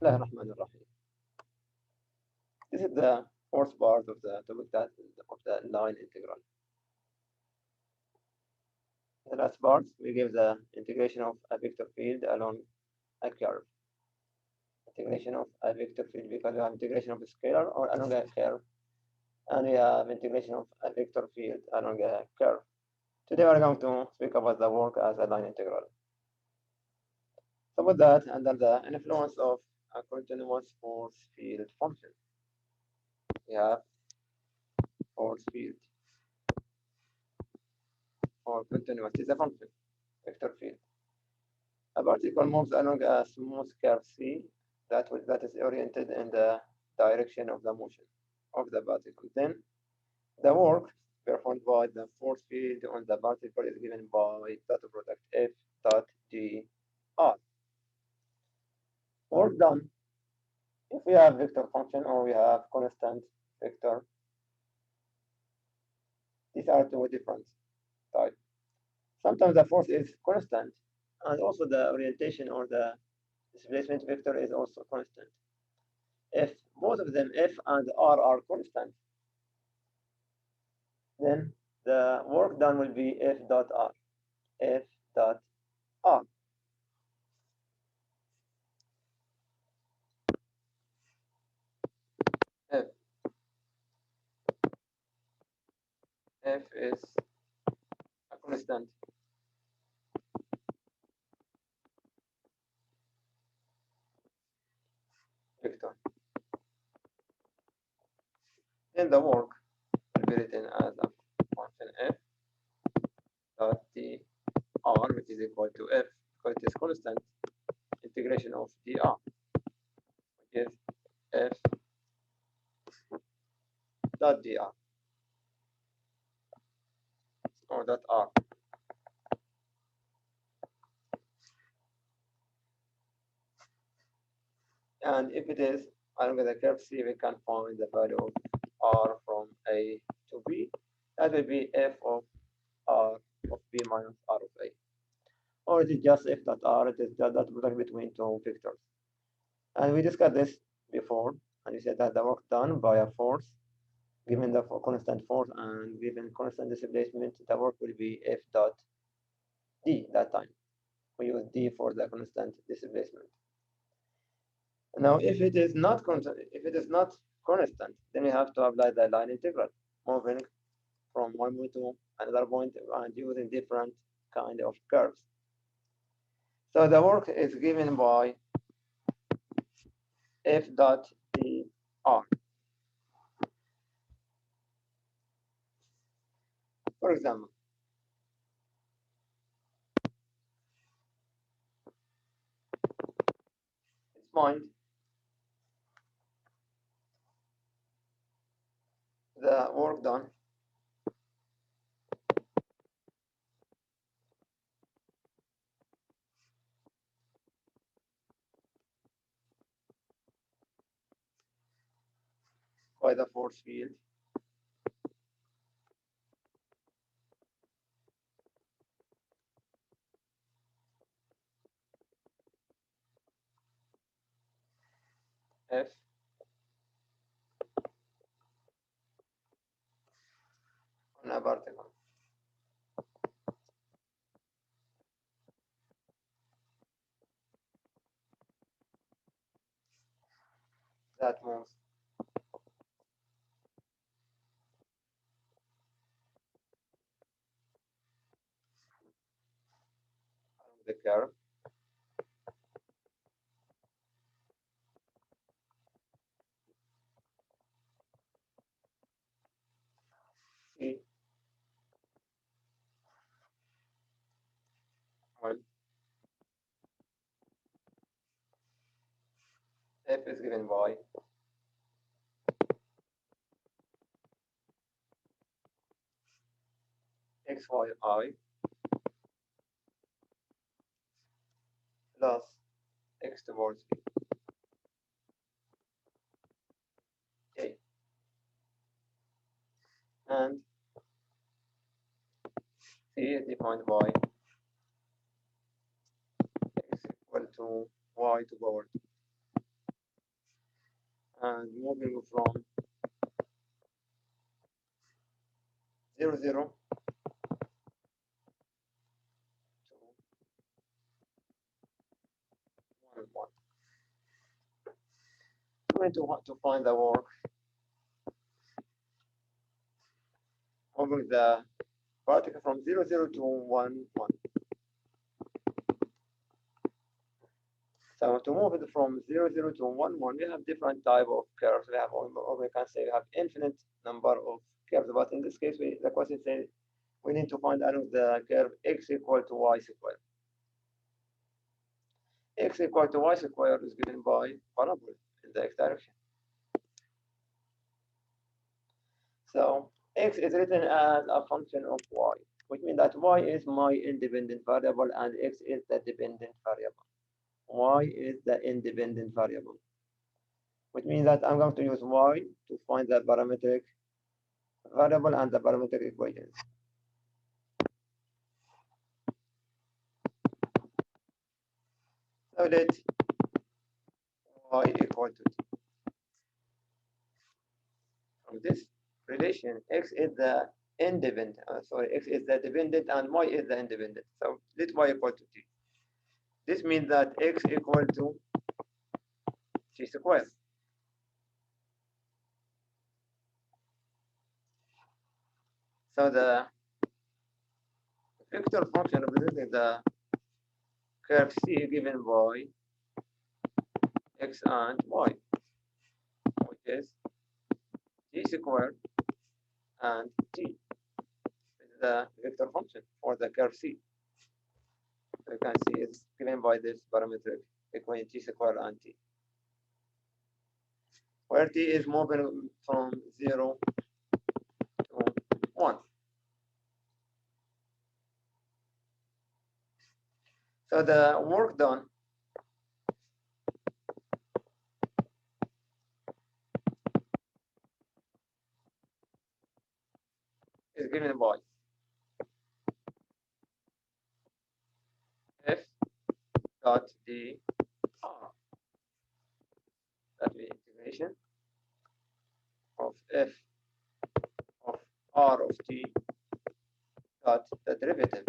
Bismillah ar-Rahman ar-Rahim. This is the fourth part of the topic of the line integral. In the last part, we give the integration of a vector field along a curve. Integration of a vector field because we have integration of a scalar or along a curve, and we have integration of a vector field along a curve. Today we are going to speak about the work as a line integral. Suppose that under the influence of a continuous force field function, we have force field or continuous is a function, vector field. A particle moves along a smooth curve C that is oriented in the direction of the motion of the particle. Then the work performed by the force field on the particle is given by dot product F dot G R. Work done if we have vector function or we have constant vector. These are two different types. Sometimes the force is constant and also the orientation or the displacement vector is also constant. If both of them, F and R, are constant, then the work done will be F dot R. F dot R. F. F is a constant. Vector. Then the work will be written as a function F dot T R, which is equal to F because it is constant integration of dr, which is F dot dr or dot R. And if it is along the curve C, we can find the value of R from A to B. That will be F of R of B minus R of A. Or it is just F dot R, it is just that product between two vectors. And we discussed this before, and we said that the work done by a force, given the constant force and given constant displacement, the work will be F dot D that time. We use D for the constant displacement. Now, if it is not constant, then we have to apply the line integral, moving from one point to another point and using different kind of curves. So the work is given by F dot dr. For example, let's find the work done by the force field F on a particle. That moves along the curve C, well, F is given by xyi plus x towards k, and C is defined by x equal to y to power 2. and moving from 0, 0 to 1, 1. I'm going to find the work moving the particle from 0, 0 to 1, 1. So to move it from 0, 0 to 1, 1, we have different type of curves. We have, or we can say we have infinite number of curves. But in this case, the question says we need to find along the curve x equal to y squared. X equal to y squared is given by parabola in the x direction. So x is written as a function of y, which means that y is my independent variable and x is the dependent variable. Y is the independent variable, which means that I'm going to use y to find the parametric variable and the parametric equations. So let y equal to t. From this relation, x is the independent, x is the dependent and y is the independent. So let y equal to t. This means that x equal to t squared. So the vector function representing the curve C given by x and y, which is t squared and t. This is the vector function for the curve C. So you can see it's given by this parametric equation t squared and t, where t is moving from 0 to 1. So the work done is given by f dot d r. That will be integration of f of r of t dot the derivative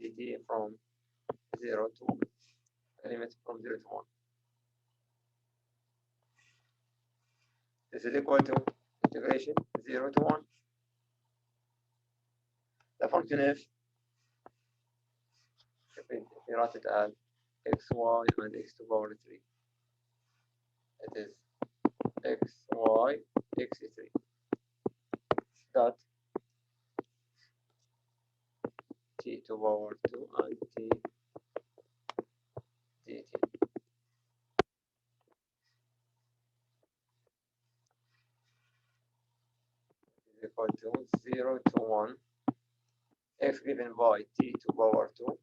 dt from 0 to 1, limit from 0 to 1. This is equal to integration 0 to 1. The function f, if we write it as xy and x to the power 3, it is xy x3 dot t to the power 2 and t dt. Is equal to 0 to 1, x given by t to the power 2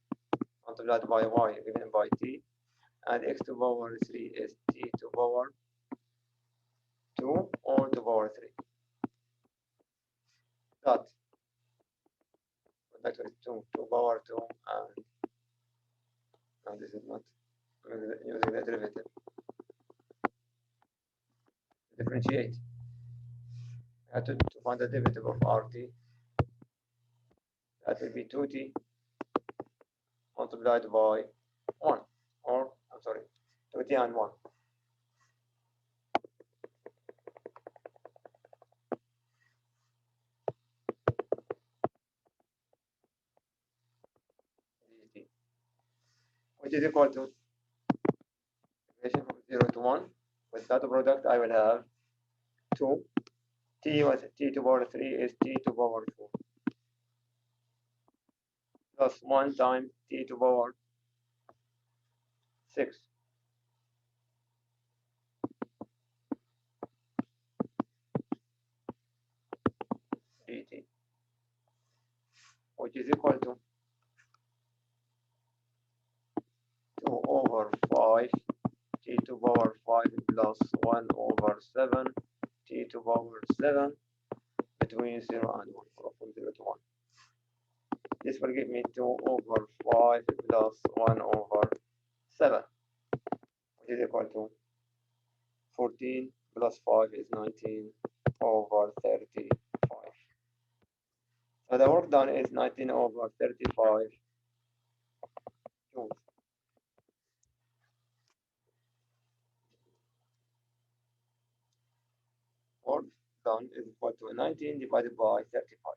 multiplied by y given by t, and x to the power 3 is t to the power 2 all to the power 3 dot factor 2 to the power 2, and this is not using the derivative. Differentiate. I have to find the derivative of RT. That will be 2t multiplied by 1, or I'm sorry, 2t and 1. dt, which is equal to integration from 0 to 1. With that product, I will have 2. T was t to the power 3 is t to the power 4 plus 1 times t to the power 6 dt, which is equal to 2 over 5 t to the power 5 plus 1 over 7 t to the power 7 between 0 and 1, or from 0 to 1. This will give me 2 over 5 plus 1 over 7, is equal to 14 plus 5 is 19 over 35. So the work done is 19 over 35 joules. Work done is equal to 19 divided by 35.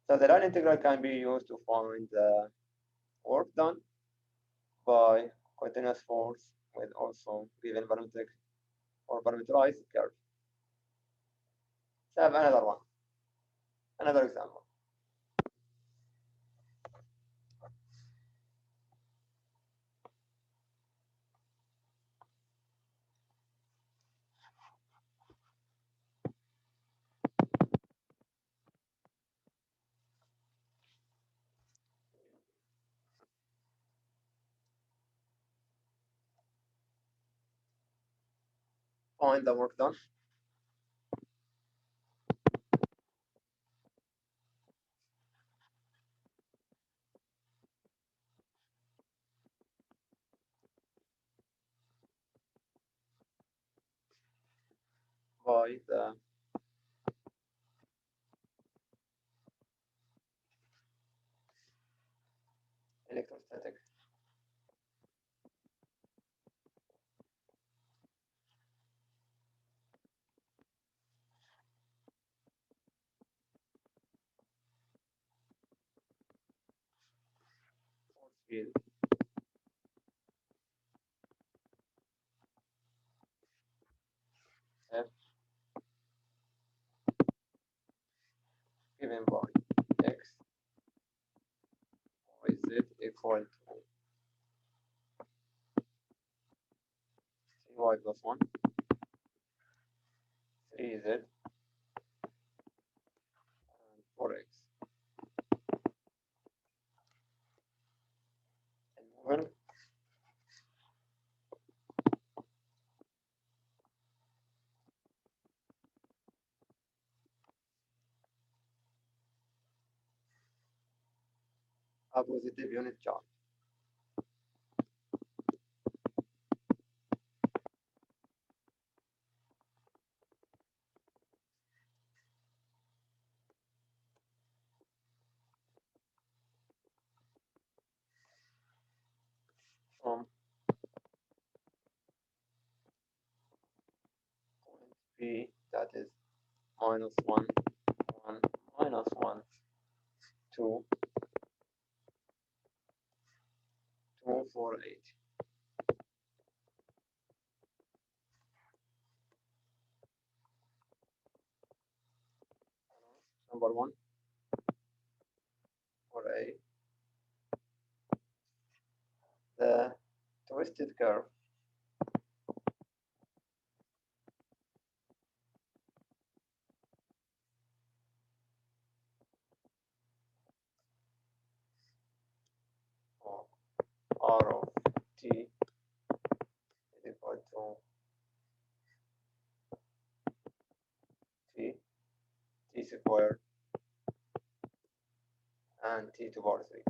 So the line integral can be used to find the work done by continuous force with also given parametric or parameterized curve. Let's have another one, another example. Find the work done by the electrostatic force field F given by x y z equal to cy plus 1 3z and 4x. And moving a positive unit charge. From point P, that is minus 1, 1, minus 1, 2, 2, 4, 8. Number 1 for A, the twisted curve for R of t is equal to t squared and t to the power 3.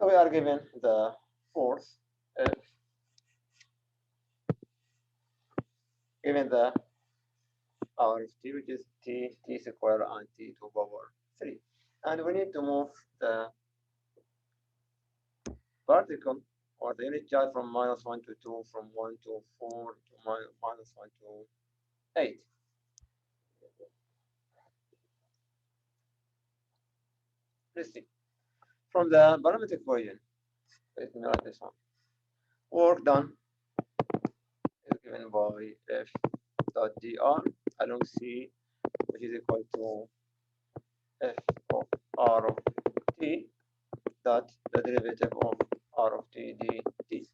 So we are given the force F, given the power of t, which is t squared and t to the power 3. And we need to move the particle or the unit charge from minus 1 to 2, from 1 to 4 to minus 1 to 8. Let's see. From the parametric equation, let me write this one. Work done is given by F dot dr along C, which is equal to F of R of t dot the derivative of R of t dt.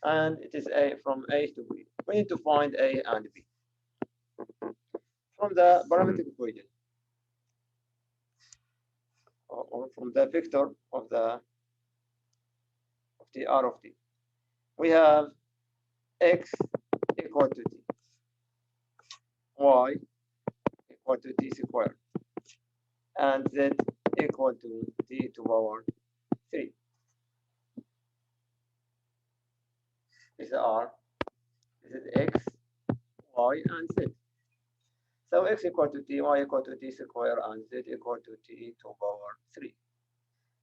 And it is A from A to B. We need to find A and B. From the parametric equation, or from the vector of the R of t, we have x equal to t. y equal to t squared and z equal to t to power 3. These are this is x, y, and z. So x equal to t, y equal to t squared, and z equal to t to power 3.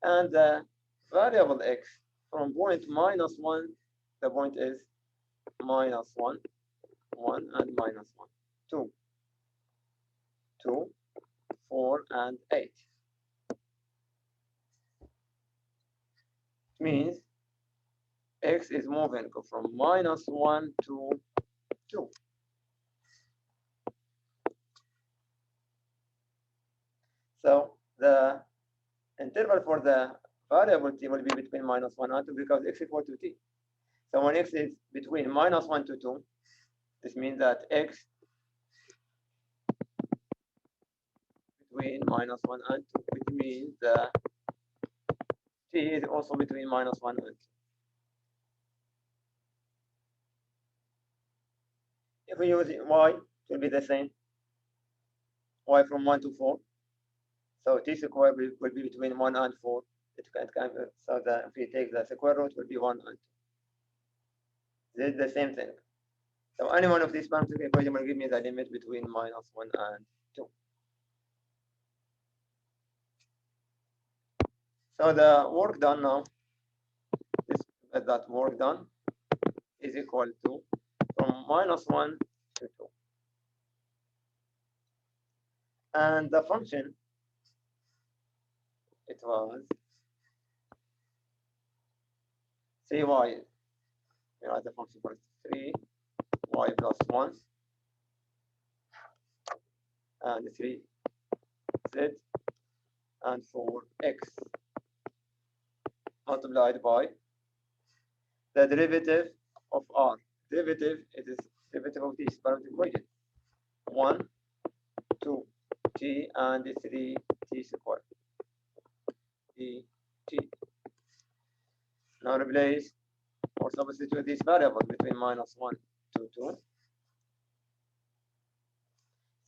And the variable x from point -1, the point is -1, 1, and -1, 2, 2, 4, and 8. It means x is moving from -1 to 2. So the interval for the variable t will be between -1 and 2 because x equal to t. So when x is between -1 to 2, this means that x between -1 and 2, which means the t is also between -1 and 2. If we use y, it will be the same. Y from 1 to 4. So t squared will be between 1 and 4. So that if we take the square root, it will be 1 and 2. This is the same thing. So any one of these parametric equations will give me the limit between -1 and 2. So the work done now, that work done is equal to from -1 to 2. And the function, it was 3y. We write the function for 3y plus 1 and 3z and 4x multiplied by the derivative of r. Derivative, it is derivative of this parametric equation. 1, 2, t, and 3t squared. dt. Now replace or substitute this variable between -1 to 2.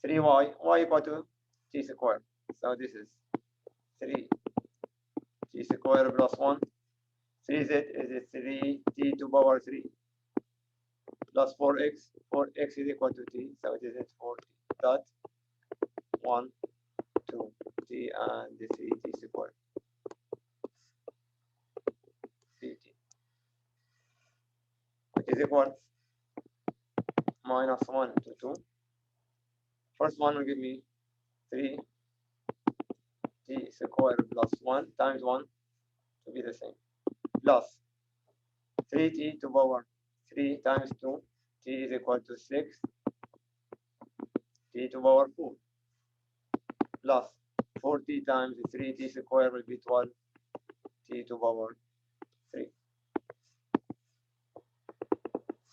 3y, y equal to t squared. So this is 3t squared plus 1. 3z is 3t to power 3 plus 4x. 4x is equal to t, so it is 4t dot 1, 2, t, and 3t squared. dt, which is equal -1 to 2. First one will give me 3t squared plus 1 times 1 to be the same, plus 3t to power 3 times 2, t is equal to 6, t to power 4, plus 4t times 3t squared will be 12, t to power 3,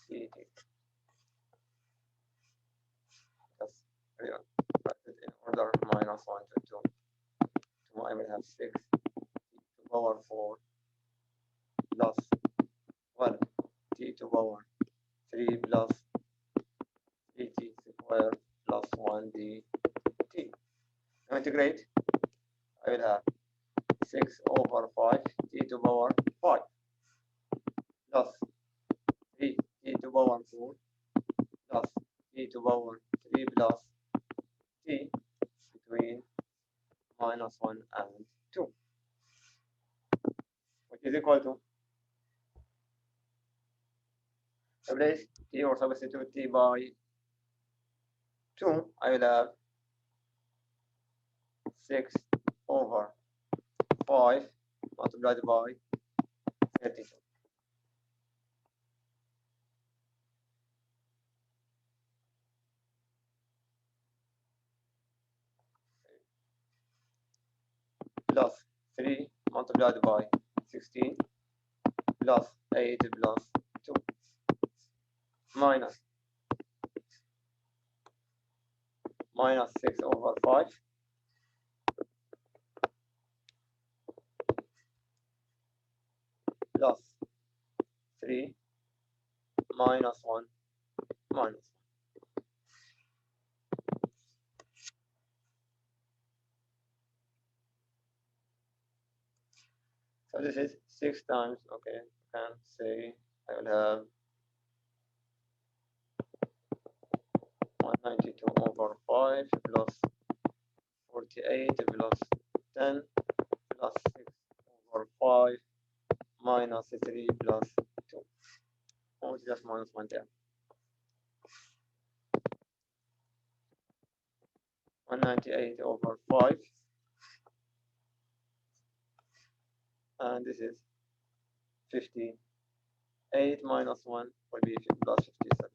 dt. Just write it in order, -1 to 2. So I will have 6 to power 4 plus 12 t to power 3 plus 3t squared plus 1 dt. Now integrate, I will have 6 over 5 t to power 5 plus 3 t to power 4 plus t to power 3 plus t between -1 and 2, which is equal to, replace t or substitute t by 2, I will have 6 over 5 multiplied by 32. Plus 3 multiplied by 16 plus 8 plus 2 minus 6 over 5 plus 3 minus 1 minus 1. So this is 6 times, okay, I can say I will have 192 over 5 plus 48 plus 10 plus 6 over 5 minus 3 plus 2. Oh, it's just minus 1 there. 198 over 5. And this is 58 minus 1 will be plus 57.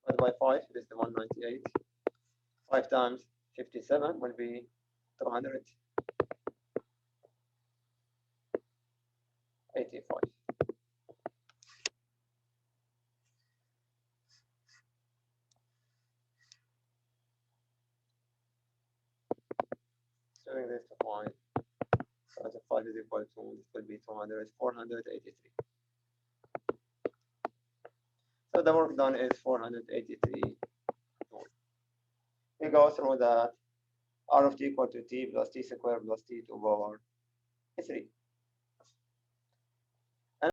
Divided by 5 is the 198. 5 times 57 will be 285. Doing this to find so 5 is equal to, this will be 483. So the work done is 483 joules. We go through that R of t equal to t plus t squared plus t to the power 3.